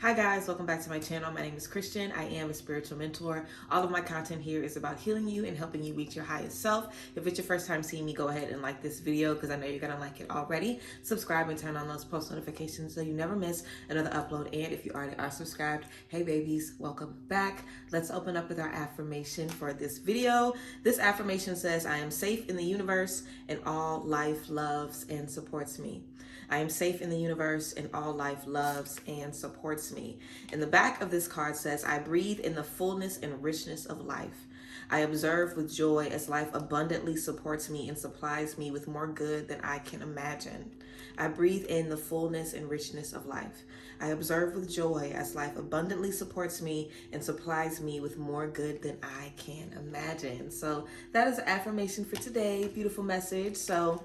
Hi guys, welcome back to my channel. My name is Christian. I am a spiritual mentor. All of my content here is about healing you and helping you reach your highest self. If it's your first time seeing me, go ahead and like this video because I know you're gonna like it already. Subscribe and turn on those post notifications so you never miss another upload. And if you already are subscribed, hey babies, welcome back. Let's open up with our affirmation for this video. This affirmation says, I am safe in the universe and all life loves and supports me. I am safe in the universe and all life loves and supports me. And the back of this card says, I breathe in the fullness and richness of life. I observe with joy as life abundantly supports me and supplies me with more good than I can imagine. I breathe in the fullness and richness of life. I observe with joy as life abundantly supports me and supplies me with more good than I can imagine. So that is the affirmation for today. Beautiful message. So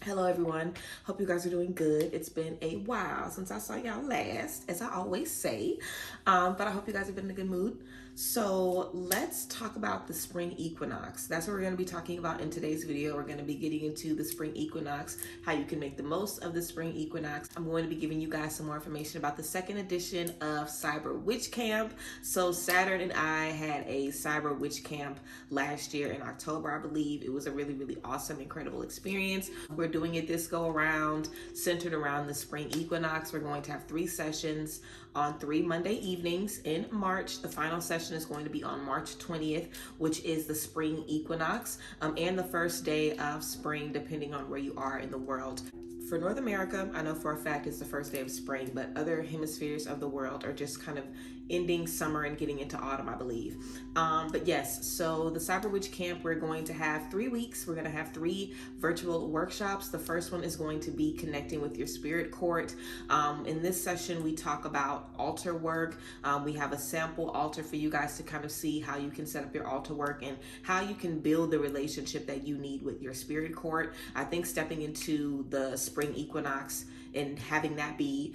hello everyone, hope you guys are doing good. It's been a while since I saw y'all last, as I always say, but I hope you guys have been in a good mood. So let's talk about the spring equinox. That's what we're going to be talking about in today's video. We're going to be getting into the spring equinox, how you can make the most of the spring equinox. I'm going to be giving you guys some more information about the second edition of Cyber Witch Camp. So Saturn and I had a Cyber Witch Camp last year in October, I believe. It was a really, really awesome, incredible experience. We're doing it this go around, centered around the spring equinox. We're going to have 3 sessions on 3 Monday evenings in March. The final session is going to be on March 20th, which is the spring equinox, and the first day of spring, depending on where you are in the world. For North America, I know for a fact it's the first day of spring, but other hemispheres of the world are just kind of ending summer and getting into autumn, I believe. But yes, so the Cyber Witch Camp, we're going to have 3 weeks. We're going to have 3 virtual workshops. The first one is going to be connecting with your spirit court. In this session, we talk about altar work. We have a sample altar for you guys to kind of see how you can set up your altar work and how you can build the relationship that you need with your spirit court. I think stepping into the spring equinox and having that be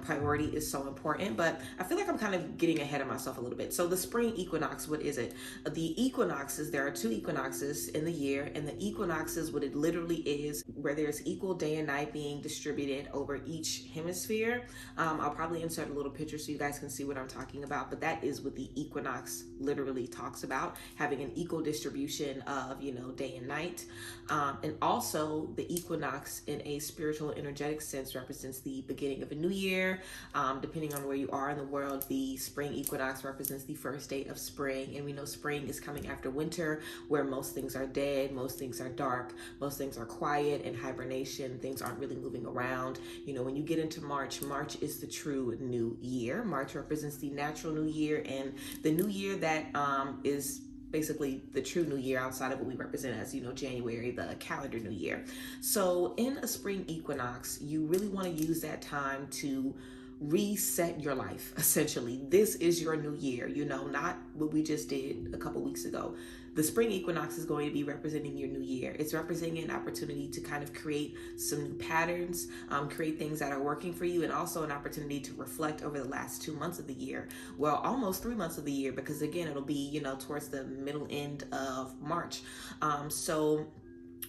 priority is so important, but I feel like I'm kind of getting ahead of myself a little bit. So the spring equinox, what is it? The equinoxes, there are 2 equinoxes in the year, and the equinoxes, what it literally is, where there's equal day and night being distributed over each hemisphere. I'll probably insert a little picture so you guys can see what I'm talking about, but that is what the equinox literally talks about, having an equal distribution of, day and night. And also the equinox in a spiritual energetic sense represents the beginning of a new year. Depending on where you are in the world, the spring equinox represents the first day of spring, and we know spring is coming after winter, where most things are dead, most things are dark, most things are quiet and hibernation. Things aren't really moving around. When you get into March, March is the true new year. March represents the natural new year and the new year that is basically the true new year outside of what we represent as, January, the calendar new year. So in a spring equinox, you really want to use that time to reset your life. Essentially, this is your new year, not what we just did a couple weeks ago. The spring equinox is going to be representing your new year. It's representing an opportunity to kind of create some new patterns, create things that are working for you, and also an opportunity to reflect over the last 2 months of the year. Well, almost 3 months of the year, because again, it'll be, towards the middle end of March. So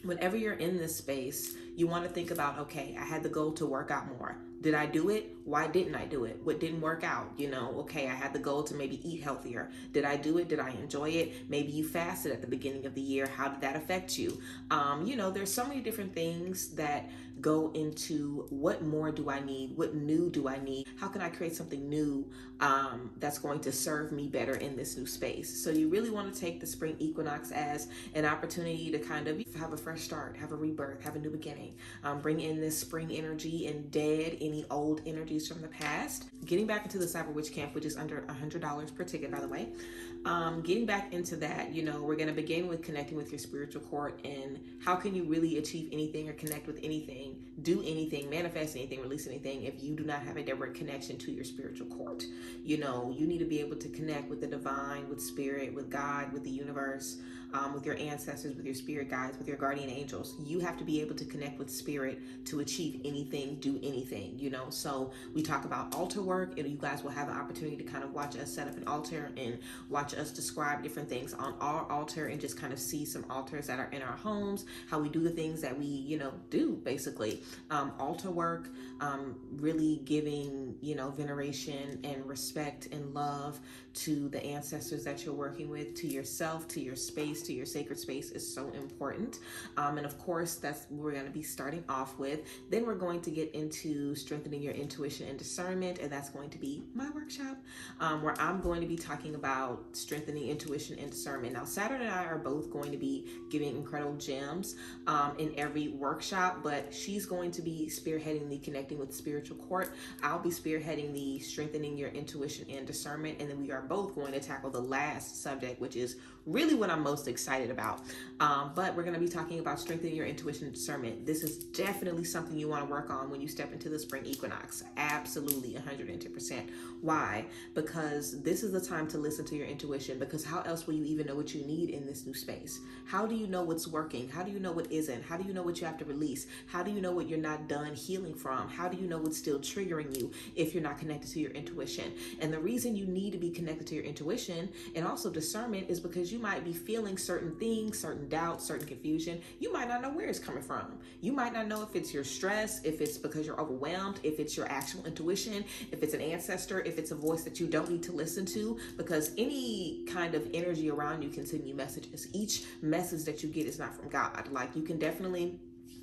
whenever you're in this space, you want to think about, okay, I had the goal to work out more. Did I do it? Why didn't I do it? What didn't work out? Okay, I had the goal to maybe eat healthier. Did I do it? Did I enjoy it? Maybe you fasted at the beginning of the year. How did that affect you? There's so many different things that go into what more do I need? What new do I need? How can I create something new that's going to serve me better in this new space? So you really want to take the spring equinox as an opportunity to kind of have a fresh start, have a rebirth, have a new beginning, bring in this spring energy and dead any old energies from the past. Getting back into the Cyber Witch Camp, which is under $100 per ticket, by the way. Getting back into that, we're going to begin with connecting with your spiritual court and how can you really achieve anything or connect with anything, do anything, manifest anything, release anything if you do not have a direct connection to your spiritual court. You need to be able to connect with the divine, with spirit, with God, with the universe, with your ancestors, with your spirit guides, with your guardian angels. You have to be able to connect with spirit to achieve anything, do anything, So We talk about altar work, and you guys will have an opportunity to kind of watch us set up an altar and watch us describe different things on our altar and just kind of see some altars that are in our homes, how we do the things that we, do basically. Altar work, really giving, veneration and respect and love to the ancestors that you're working with, to yourself, to your space, to your sacred space is so important. And of course, that's what we're going to be starting off with. Then we're going to get into strengthening your intuition and discernment, and that's going to be my workshop, where I'm going to be talking about strengthening intuition and discernment. Now, Saturn and I are both going to be giving incredible gems in every workshop, but she's going to be spearheading the connecting with spiritual court. I'll be spearheading the strengthening your intuition and discernment, and then we are both going to tackle the last subject, which is really what I'm most excited about. But we're going to be talking about strengthening your intuition and discernment. This is definitely something you want to work on when you step into the spring equinox. Absolutely, 110%. Why? Because this is the time to listen to your intuition, because how else will you even know what you need in this new space? How do you know what's working? How do you know what isn't? How do you know what you have to release? How do you know what you're not done healing from? How do you know what's still triggering you if you're not connected to your intuition? And the reason you need to be connected to your intuition and also discernment is because you might be feeling certain things, certain doubts, certain confusion. You might not know where it's coming from. You might not know if it's your stress, if it's because you're overwhelmed, if it's your actual intuition, if it's an ancestor, if it's a voice that you don't need to listen to, because any kind of energy around you can send you messages. Each message that you get is not from God. Like, you can definitely,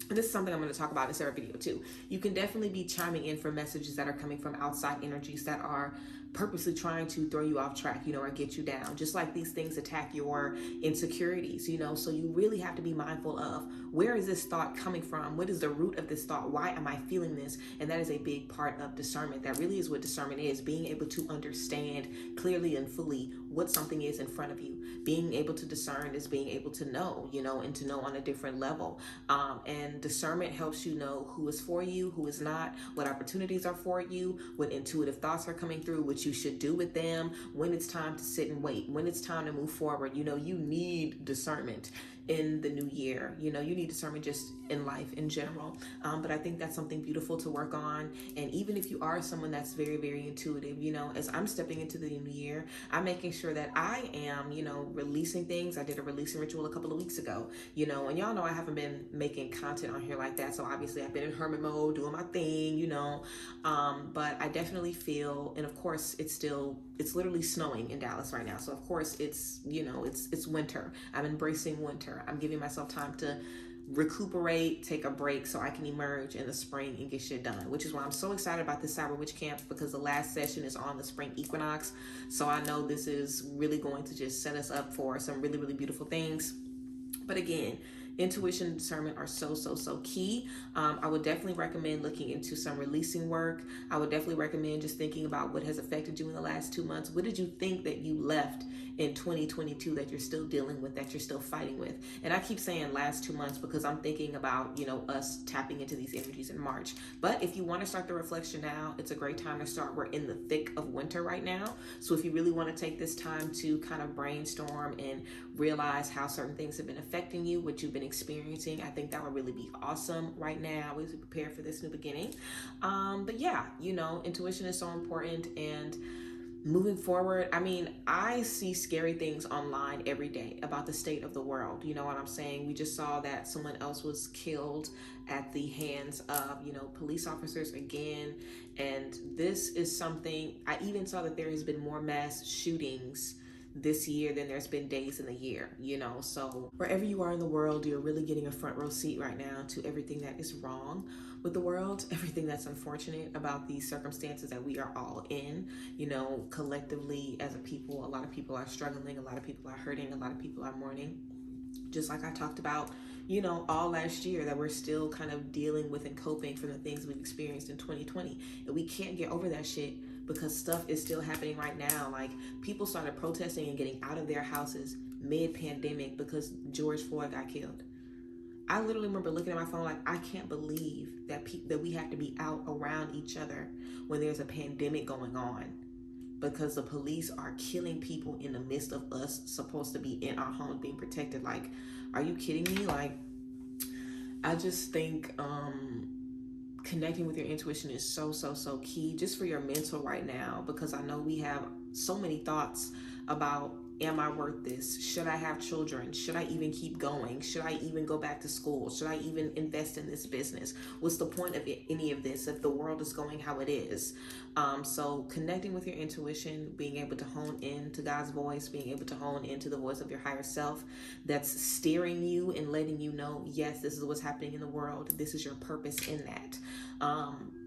this is something I'm going to talk about in a separate video too. You can definitely be chiming in for messages that are coming from outside energies that are purposely trying to throw you off track, or get you down. Just like these things attack your insecurities, so you really have to be mindful of, where is this thought coming from? What is the root of this thought? Why am I feeling this? And that is a big part of discernment. That really is what discernment is, being able to understand clearly and fully what something is in front of you. Being able to discern is being able to know, and to know on a different level. And discernment helps you know who is for you, who is not, what opportunities are for you, what intuitive thoughts are coming through, what you should do with them, when it's time to sit and wait, when it's time to move forward. You need discernment in the new year. You need discernment just in life in general. But I think that's something beautiful to work on. And even if you are someone that's very, very intuitive, as I'm stepping into the new year, I'm making sure that I am, releasing things. I did a releasing ritual a couple of weeks ago, and y'all know I haven't been making content on here like that. So obviously I've been in hermit mode, doing my thing, but I definitely feel, and of course it's literally snowing in Dallas right now. So of course it's winter. I'm embracing winter. I'm giving myself time to recuperate, take a break so I can emerge in the spring and get shit done, which is why I'm so excited about this Cyber Witch Camp, because the last session is on the spring equinox. So I know this is really going to just set us up for some really, really beautiful things. But again, intuition and discernment are so key. I would definitely recommend looking into some releasing work. I would definitely recommend just thinking about what has affected you in the last 2 months. What did you think that you left in 2022 that you're still dealing with, that you're still fighting with? And I keep saying last 2 months because I'm thinking about, us tapping into these energies in March. But if you want to start the reflection now, it's a great time to start. We're in the thick of winter right now. So if you really want to take this time to kind of brainstorm and realize how certain things have been affecting you, what you've been experiencing, I think that would really be awesome right now as we prepare for this new beginning. But yeah, intuition is so important. And moving forward, I see scary things online every day about the state of the world. You know what I'm saying? We just saw that someone else was killed at the hands of, police officers again. And this is something, I even saw that there has been more mass shootings this year than there's been days in the year, so wherever you are in the world, you're really getting a front row seat right now to everything that is wrong with the world, everything that's unfortunate about these circumstances that we are all in. Collectively as a people, a lot of people are struggling, a lot of people are hurting, a lot of people are mourning, just like I talked about all last year, that we're still kind of dealing with and coping from the things we've experienced in 2020, and we can't get over that shit because stuff is still happening right now. Like, people started protesting and getting out of their houses mid-pandemic because George Floyd got killed. I literally remember looking at my phone like, I can't believe that we have to be out around each other when there's a pandemic going on, because the police are killing people in the midst of us supposed to be in our homes being protected. Like, are you kidding me? Like, I just think connecting with your intuition is so, so, so key just for your mental right now, because I know we have so many thoughts about, am I worth this? Should I have children? Should I even keep going? Should I even go back to school? Should I even invest in this business? What's the point of any of this if the world is going how it is? So connecting with your intuition, being able to hone into God's voice, being able to hone into the voice of your higher self that's steering you and letting you know, yes, this is what's happening in the world. This is your purpose in that.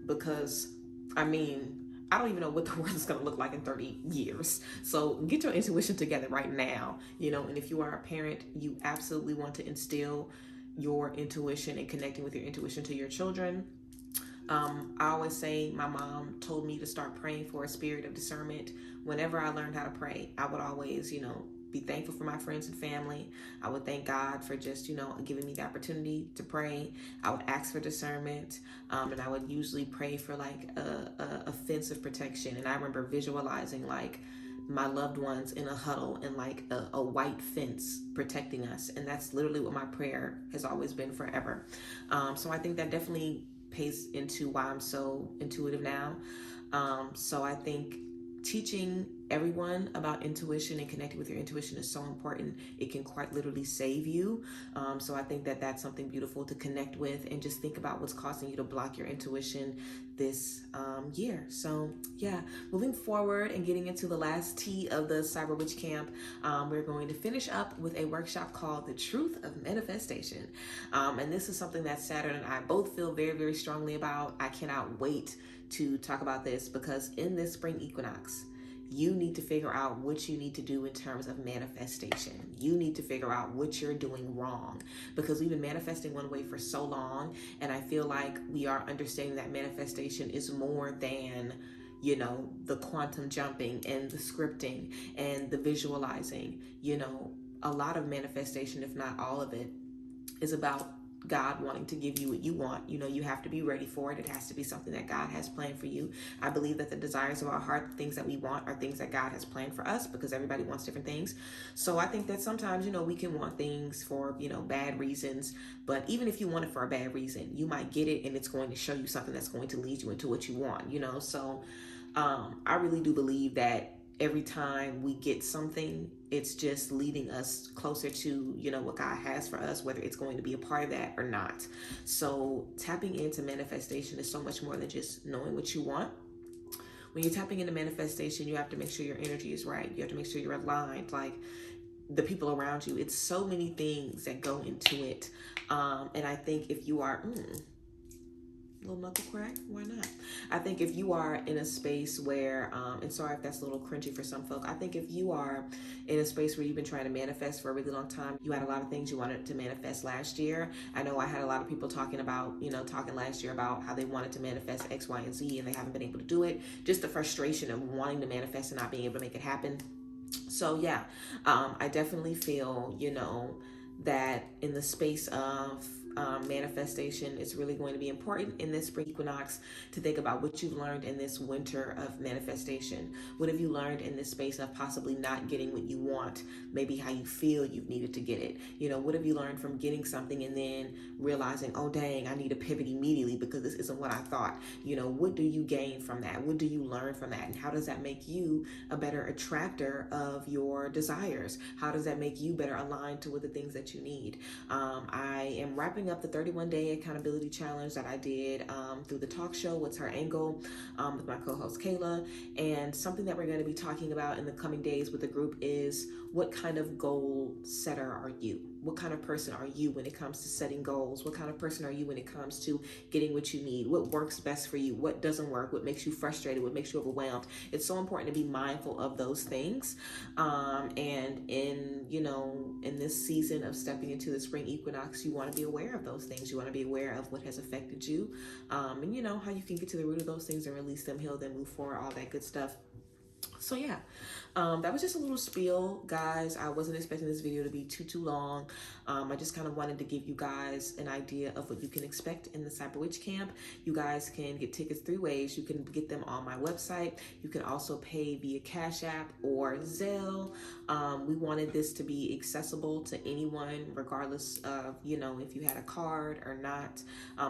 Because, I mean, I don't even know what the world is going to look like in 30 years. So get your intuition together right now, and if you are a parent, you absolutely want to instill your intuition and connecting with your intuition to your children. I always say my mom told me to start praying for a spirit of discernment. Whenever I learned how to pray, I would always, be thankful for my friends and family. I would thank God for just, giving me the opportunity to pray. I would ask for discernment, and I would usually pray for like a fence of protection. And I remember visualizing like my loved ones in a huddle and like a white fence protecting us. And that's literally what my prayer has always been forever. So I think that definitely pays into why I'm so intuitive now. So I think teaching everyone about intuition and connecting with your intuition is so important. It can quite literally save you. So I think that that's something beautiful to connect with and just think about what's causing you to block your intuition this year. So yeah, moving forward and getting into the last T of the Cyber Witch Camp, we're going to finish up with a workshop called The Truth of Manifestation. And this is something that Saturn and I both feel very, very strongly about. I cannot wait to talk about this because in this spring equinox, you need to figure out what you need to do in terms of manifestation. You need to figure out what you're doing wrong because we've been manifesting one way for so long. And I feel like we are understanding that manifestation is more than, the quantum jumping and the scripting and the visualizing. A lot of manifestation, if not all of it, is about God wanting to give you what you want. You have to be ready for it. It has to be something that God has planned for you. I believe that the desires of our heart, the things that we want, are things that God has planned for us because everybody wants different things. So I think that sometimes, we can want things for, bad reasons. But even if you want it for a bad reason, you might get it and it's going to show you something that's going to lead you into what you want, So I really do believe that every time we get something, it's just leading us closer to, what God has for us, whether it's going to be a part of that or not. So tapping into manifestation is so much more than just knowing what you want. When you're tapping into manifestation, you have to make sure your energy is right. You have to make sure you're aligned, like the people around you. It's so many things that go into it. And I think if you are... little knuckle crack, why not? I think if you are in a space where, and sorry if that's a little cringy for some folk, I think if you are in a space where you've been trying to manifest for a really long time, you had a lot of things you wanted to manifest last year. I know I had a lot of people talking last year about how they wanted to manifest X, Y, and Z, and they haven't been able to do it. Just the frustration of wanting to manifest and not being able to make it happen. So yeah, I definitely feel, that in the space of manifestation, it's really going to be important in this spring equinox to think about what you've learned in this winter of manifestation. What have you learned in this space of possibly not getting what you want? Maybe how you feel you've needed to get it. What have you learned from getting something and then realizing, oh dang, I need to pivot immediately because this isn't what I thought. What do you gain from that? What do you learn from that? And how does that make you a better attractor of your desires? How does that make you better aligned to with the things that you need? I am wrapping up the 31-day accountability challenge that I did through the talk show, What's Her Angle, with my co-host Kayla. And something that we're going to be talking about in the coming days with the group is, what kind of goal setter are you? What kind of person are you when it comes to setting goals? What kind of person are you when it comes to getting what you need? What works best for you? What doesn't work? What makes you frustrated? What makes you overwhelmed? It's so important to be mindful of those things. And in this season of stepping into the spring equinox, you want to be aware of those things. You want to be aware of what has affected you, and how you can get to the root of those things and release them, heal them, move forward, all that good stuff. So yeah, that was just a little spiel, guys. I wasn't expecting this video to be too long. I just kind of wanted to give you guys an idea of what you can expect in the Cyber Witch Camp. You guys can get tickets 3 ways. You can get them on my website. You can also pay via Cash App or Zelle. We wanted this to be accessible to anyone, regardless of, you know, if you had a card or not,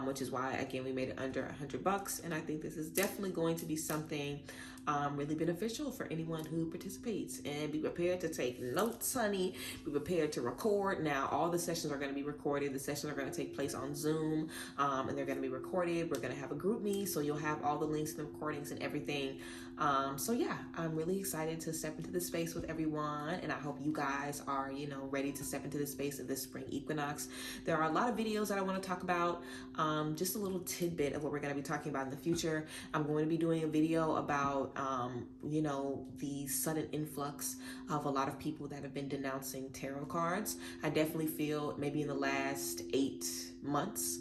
which is why, again, we made it under $100. And I think this is definitely going to be something really beneficial for anyone who participates. And be prepared to take notes, honey. Be prepared to record. Now, all the sessions are going to be recorded. The sessions are going to take place on Zoom, and they're going to be recorded. We're going to have a group me, so you'll have all the links and the recordings and everything. So yeah, I'm really excited to step into this space with everyone, and I hope you guys are, you know, ready to step into this space of this spring equinox. There are a lot of videos that I want to talk about. Just a little tidbit of what we're going to be talking about in the future. I'm going to be doing a video about you know, the sudden influx of a lot of people that have been denouncing tarot cards. I definitely feel maybe in the last 8 months,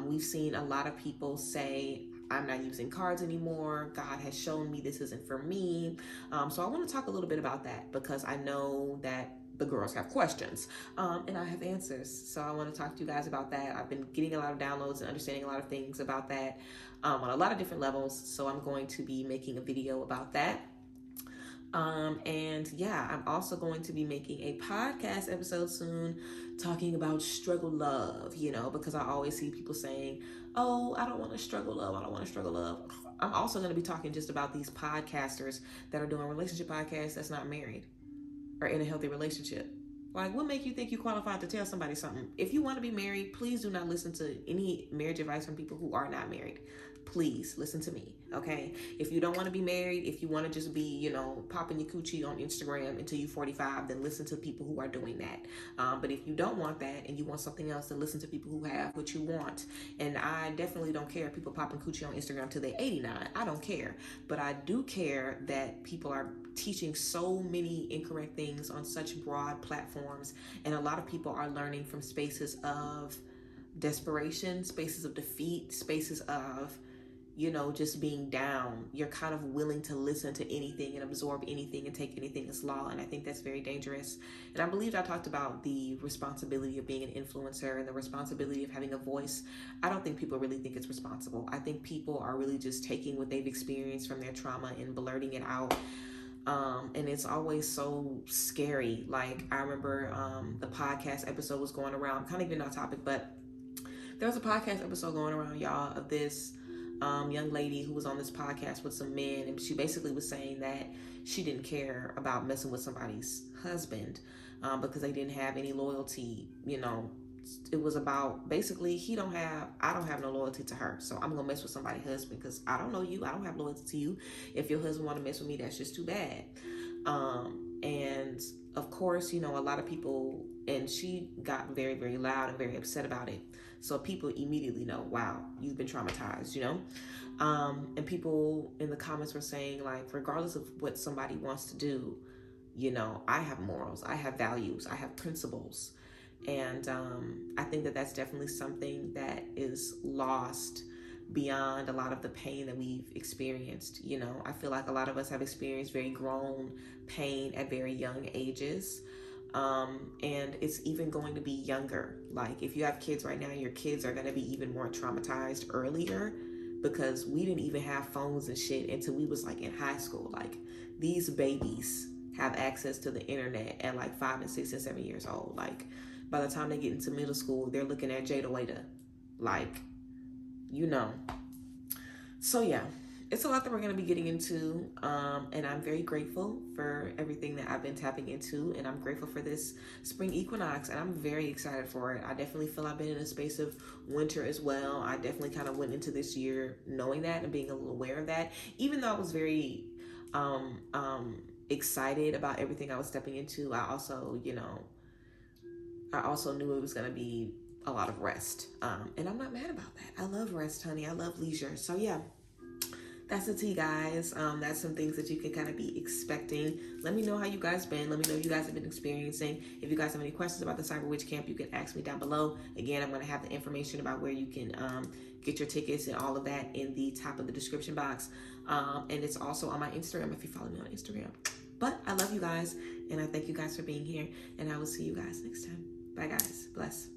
we've seen a lot of people say, I'm not using cards anymore. God has shown me this isn't for me. So I want to talk a little bit about that, because I know that the girls have questions, and I have answers. So I want to talk to you guys about that. I've been getting a lot of downloads and understanding a lot of things about that on a lot of different levels. So I'm going to be making a video about that. And yeah, I'm also going to be making a podcast episode soon talking about struggle love, you know, because I always see people saying, oh, I don't want to struggle love. I don't want to struggle love. I'm also going to be talking just about these podcasters that are doing relationship podcasts that's not married or in a healthy relationship. Like, what make you think you qualified to tell somebody something? If you want to be married, please do not listen to any marriage advice from people who are not married. Please listen to me, okay? If you don't want to be married, if you want to just be, you know, popping your coochie on Instagram until you're 45, then listen to people who are doing that. But if you don't want that and you want something else, then listen to people who have what you want. And I definitely don't care if people popping coochie on Instagram till they're 89. I don't care. But I do care that people are teaching so many incorrect things on such broad platforms, and a lot of people are learning from spaces of desperation, spaces of defeat, spaces of, you know, just being down. You're kind of willing to listen to anything and absorb anything and take anything as law, and I think that's very dangerous. And I believe I talked about the responsibility of being an influencer and the responsibility of having a voice. I don't think people really think it's responsible. I think people are really just taking what they've experienced from their trauma and blurting it out. And it's always so scary. Like, I remember the podcast episode was going around, kind of getting off topic, but there was a podcast episode going around, y'all, of this young lady who was on this podcast with some men, and she basically was saying that she didn't care about messing with somebody's husband because they didn't have any loyalty. You know, it was about basically I don't have no loyalty to her, so I'm gonna mess with somebody's husband because I don't know you, I don't have loyalty to you. If your husband want to mess with me, that's just too bad. And of course, you know, a lot of people, and she got very, very loud and very upset about it. So people immediately know, wow, you've been traumatized, you know? And people in the comments were saying, like, regardless of what somebody wants to do, you know, I have morals, I have values, I have principles. And I think that that's definitely something that is lost beyond a lot of the pain that we've experienced. You know, I feel like a lot of us have experienced very grown pain at very young ages. And it's even going to be younger. Like, if you have kids right now, your kids are going to be even more traumatized earlier, because we didn't even have phones and shit until we was like in high school. Like, these babies have access to the internet at like 5 and 6 and 7 years old. Like, by the time they get into middle school, they're looking at Jada Waiter. Like, you know. So yeah, it's a lot that we're going to be getting into, and I'm very grateful for everything that I've been tapping into, and I'm grateful for this spring equinox, and I'm very excited for it. I definitely feel I've been in a space of winter as well. I definitely kind of went into this year knowing that and being a little aware of that, even though I was very excited about everything I was stepping into. I also, you know, I also knew it was going to be a lot of rest, and I'm not mad about that. I love rest, honey. I love leisure. So yeah, that's the tea, guys. That's some things that you can kind of be expecting. Let me know how you guys been. Let me know what you guys have been experiencing. If you guys have any questions about the Cyber Witch Camp, you can ask me down below. Again, I'm going to have the information about where you can get your tickets and all of that in the top of the description box. And it's also on my Instagram if you follow me on Instagram. But I love you guys, and I thank you guys for being here, and I will see you guys next time. Bye, guys. Bless.